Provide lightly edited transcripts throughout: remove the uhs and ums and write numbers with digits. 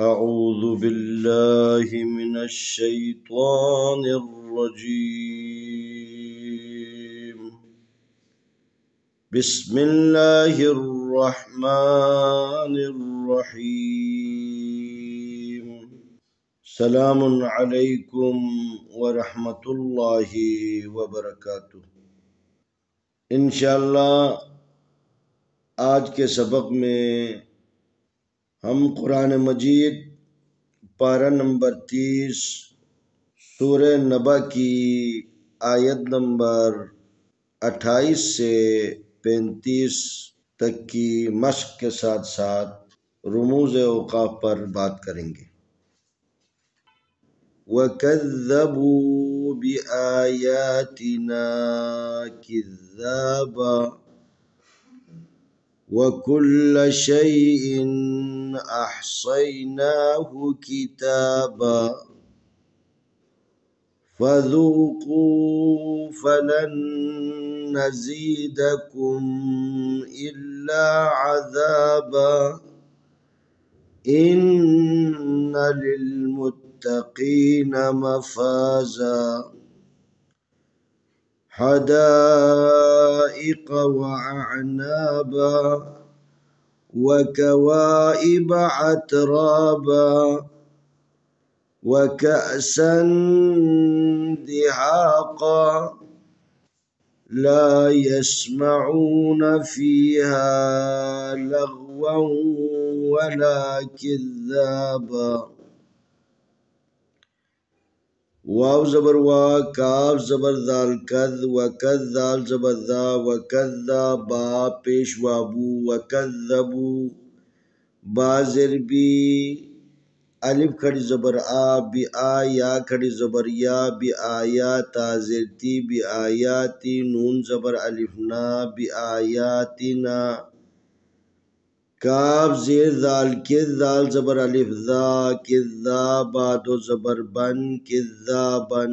أعوذ بالله من الشيطان الرجيم. بسم الله الرحمن الرحيم. سلام علیکم ورحمۃ اللہ وبرکاتہ. انشاءاللہ آج کے سبق میں ہم قرآن مجید پارہ نمبر 30 سورہ نبا کی آیت نمبر 28 سے 35 تک کی مشق کے ساتھ ساتھ رموز اوقاف پر بات کریں گے. وَكَذَّبُوا بِآيَاتِنَا كِذَّابًا وَكُلَّ شَيْءٍ أَحْصَيْنَاهُ كِتَابًا فَذُوقُوا فَلَن نَّزِيدَكُمْ إِلَّا عَذَابًا إِنَّ لِلْمُتَّقِينَ مَفَازًا حَدَائِقَ وَأَعْنَابًا وَكَوَاعِبَ أَتْرَابًا وَكَأْسًا دِهَاقًا لَا يَسْمَعُونَ فِيهَا لَغْوًا وَلَا كِذَّابًا. واو زبر وا، کاف زبر دال کذ، وکذ دال زبر ذا، وکذا با پیش وابو، وکذبو با زر بی، الف کھڑی زبر آ، بی آ یا کھڑی زبر یا، بی آیاتا زرتی، بی آیاتی نون زبر الف نا، بی آیاتنا، کاف زیر دال کذ دال زبر الف ذا، کذابا دو زبر بن، کذابن،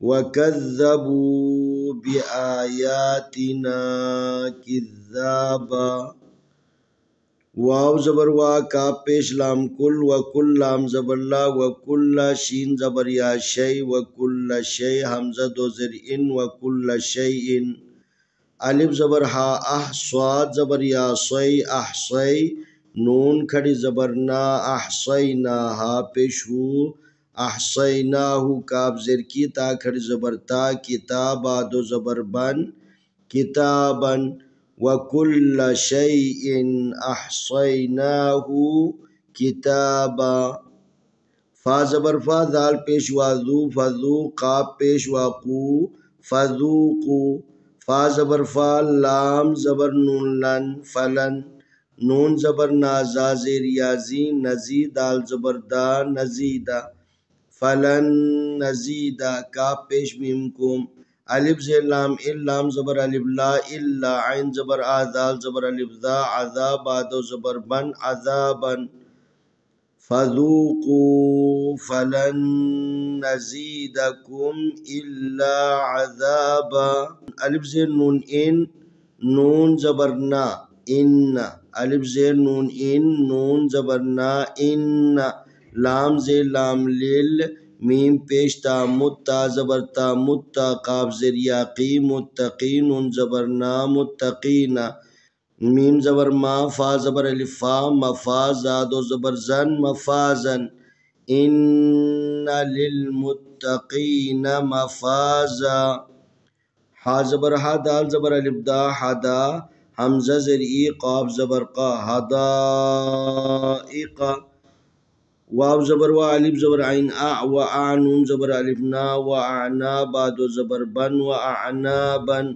وَكَذَّبُوا بِآيَاتِنَا كِذَّابًا. واو زبر وا، کاف پیش لام کل، وکل لام زبر لا، وکل شین زبر یا شی، وکل شی حمزہ دو زر ان، وکل شیئن، الف زبر ہا اح، صاد زبر یا صی، احصی نون کھڑی زبر نا، احصینا ہا پیش ہو، احصیناہو کاف زر کی تا کھڑی زبر تا، کتابا دو زبر بن، کتابن، وَكُلَّ شَيْءٍ أَحْصَيْنَاهُ كِتَابًا. فا زبر فا دال پیش وازو، فذو قاف پیش واقو، فذوقو، فا زبر فا لام زبر نون لن، فلن، نون زبر نازا زیر یازی، نزی دال زبر دا، نزیدہ، فلن نزیدہ، کاف پیش میم کم، الف زیر لام ال، لام زبر الف لا، الا عین زبر آ، دال زبر الف ذا، عذاب آدو زبر بن، عذابن، فذوقوا فلن نزیدکم الا عذابا، الف زیر نون ان، نون زبر نا، ان، الف زیر نون ان، نون زبر نا، ان، لام زیر لام لیل، میم پیش تا متا زبر تا متا، قاف زیر یاقی، متقین نون زبر نا، متقینا، میم زبر ما، فا زبر الف فا، مفازا دو زبر زن، مفازن، ان للمتقین مفازا، حا زبر ہا دال زبر الف دا، حدا حمزہ زر ای، قاف زبر قا، حدائق، واو زبر وا، الف زبر عین اع، و اع نون زبر الف نا، و اعنابا دو زبر بن، و اعنابن،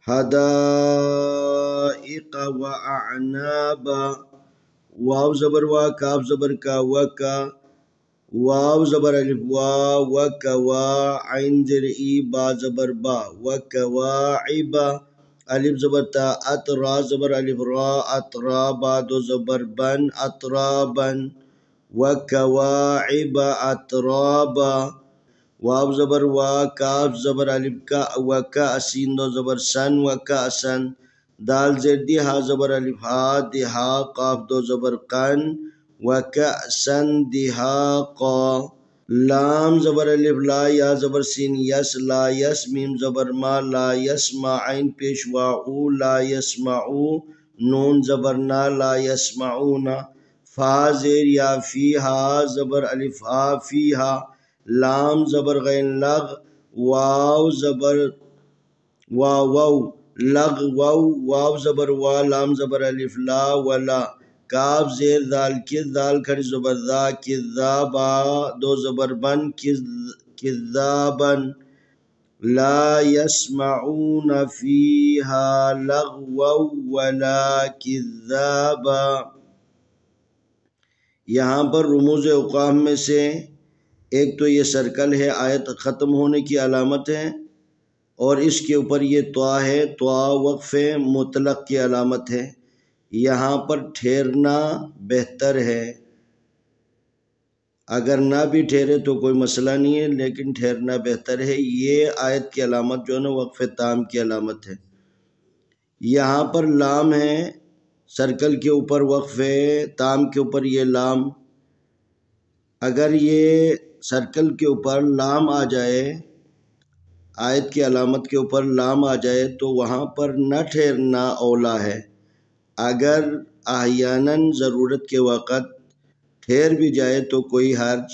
حدائق و اعنابا، واو زبر وا، کاف زبر کا، وکا، واو زبر الف وا، وکوا، عین زر ای، با زبر با، وکواعبا، الف زبر تا، اترا زبر الف را، اترابا دو زبر بن، اترابن، وکواعب اترابا، واو زبر وا، کاف زبر الف کا، وکاسین دو زبر سن، وکاسن، دال زیر دی ہا زبر الف ہا دہا قاف دو زبر قن وکأسن دہاقا لام زبر الف لا یا زبر سین یس لا یس میم زبر ما لا یسمع عین پیش واعو لا یسمعو نون زبر نا لا یسمعون فا زیر یا فیہا زبر الف ہا فیہا لام زبر غین لغ واو زبر واو لغ واو زبر وا لام زبر الف لا ولا کاف زیر دال کذ دال کھڑی زبر دا کذابا دو زبر بن کذابن لا یسمعون فیہا لغوا ولا کذابا۔ یہاں پر رموز اوقاف میں سے ایک تو یہ سرکل ہے، آیت ختم ہونے کی علامت ہے، اور اس کے اوپر یہ طا ہے، طا وقف مطلق کی علامت ہے۔ یہاں پر ٹھہرنا بہتر ہے، اگر نہ بھی ٹھہرے تو کوئی مسئلہ نہیں ہے، لیکن ٹھہرنا بہتر ہے۔ یہ آیت کی علامت جو ہے نا وقف تام کی علامت ہے۔ یہاں پر لام ہے، سرکل کے اوپر وقف تام کے اوپر یہ لام، اگر یہ سرکل کے اوپر لام آ جائے، آیت کی علامت کے اوپر لام آ جائے تو وہاں پر نہ ٹھہرنا اولا ہے۔ اگر احیاناً ضرورت کے وقت ٹھہر بھی جائے تو کوئی حرج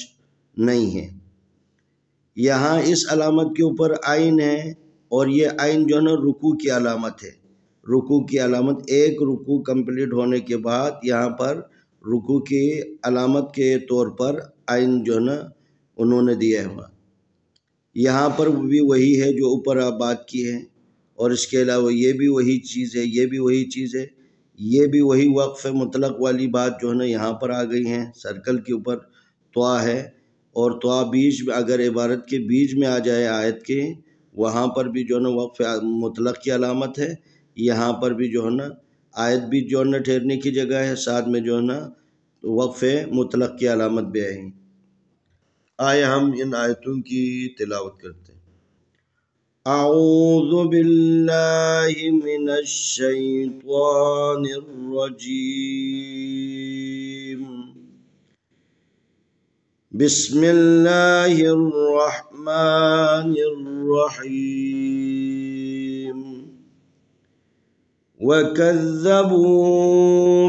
نہیں ہے۔ یہاں اس علامت کے اوپر عین ہے، اور یہ عین جو ہے نا رکوع کی علامت ہے۔ رکوع کی علامت، ایک رکوع کمپلیٹ ہونے کے بعد یہاں پر رکوع کی علامت کے طور پر عین جو ہے نا انہوں نے دیا ہوا۔ یہاں پر بھی وہی ہے جو اوپر آپ بات کی ہے، اور اس کے علاوہ یہ بھی وہی چیز ہے، یہ بھی وہی چیز ہے، یہ بھی وہی وقف مطلق والی بات جو ہے نا یہاں پر آ گئی ہیں۔ سرکل کے اوپر طا ہے، اور طا بیچ میں اگر عبارت کے بیچ میں آ جائے آیت کے، وہاں پر بھی جو ہے نا وقف مطلق کی علامت ہے۔ یہاں پر بھی جو ہے نا آیت بھی جو ہے نا ٹھہرنے کی جگہ ہے، ساتھ میں جو ہے نا وقف مطلق کی علامت بھی آئی۔ آئے ہم ان آیتوں کی تلاوت کرتے ہیں۔ اعوذ باللہ من الشیطان الرجیم، بسم اللہ الرحمن الرحیم، وَكَذَّبُوا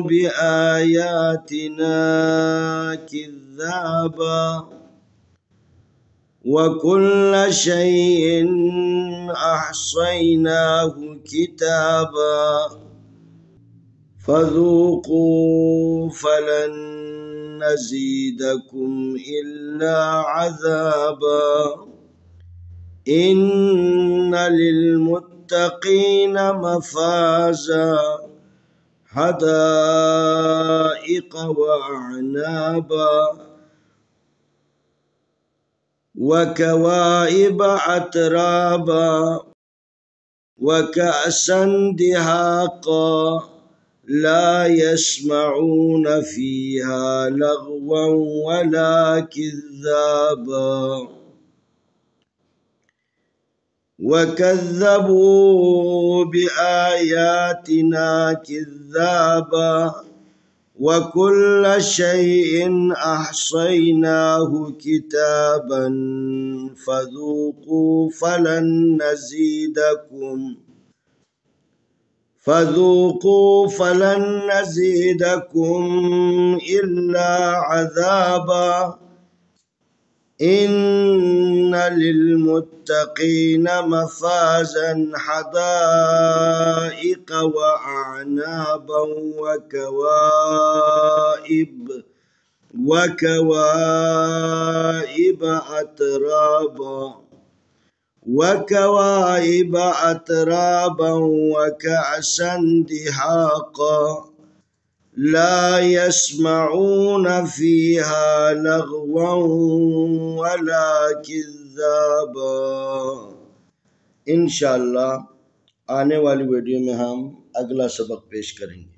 بِآيَاتِنَا كِذَّابًا وَكُلَّ شَيْءٍ أَحْصَيْنَاهُ كِتَابًا فَذُوقُوا فَلَن نَّزِيدَكُمْ إِلَّا عَذَابًا إِنَّ لِلْمُتَّقِينَ مَفَازًا حَدَائِقَ وَأَعْنَابًا وَكَوَاعِبَ أَتْرَابًا وَكَأْسًا دِهَاقًا لَا يَسْمَعُونَ فِيهَا لَغْوًا وَلَا كِذَّابًا وَكَذَّبُوا بِآيَاتِنَا كِذَّابًا وَكُلَّ شَيْءٍ أَحْصَيْنَاهُ كِتَابًا فَذُوقُوا فَلَن نَّزِيدَكُمْ إِلَّا عَذَابًا إِنَّ لِلْمُتَّقِينَ مَفَازًا حَدَائِقَ وَأَعْنَابًا وَكَوَاعِبَ أَتْرَابًا وَكَأْسًا دِهَاقًا لَا يَسْمَعُونَ فِيهَا لَغْوًا وَلَا كِذَّابًا۔ انشاءاللہ آنے والی ویڈیو میں ہم اگلا سبق پیش کریں گے۔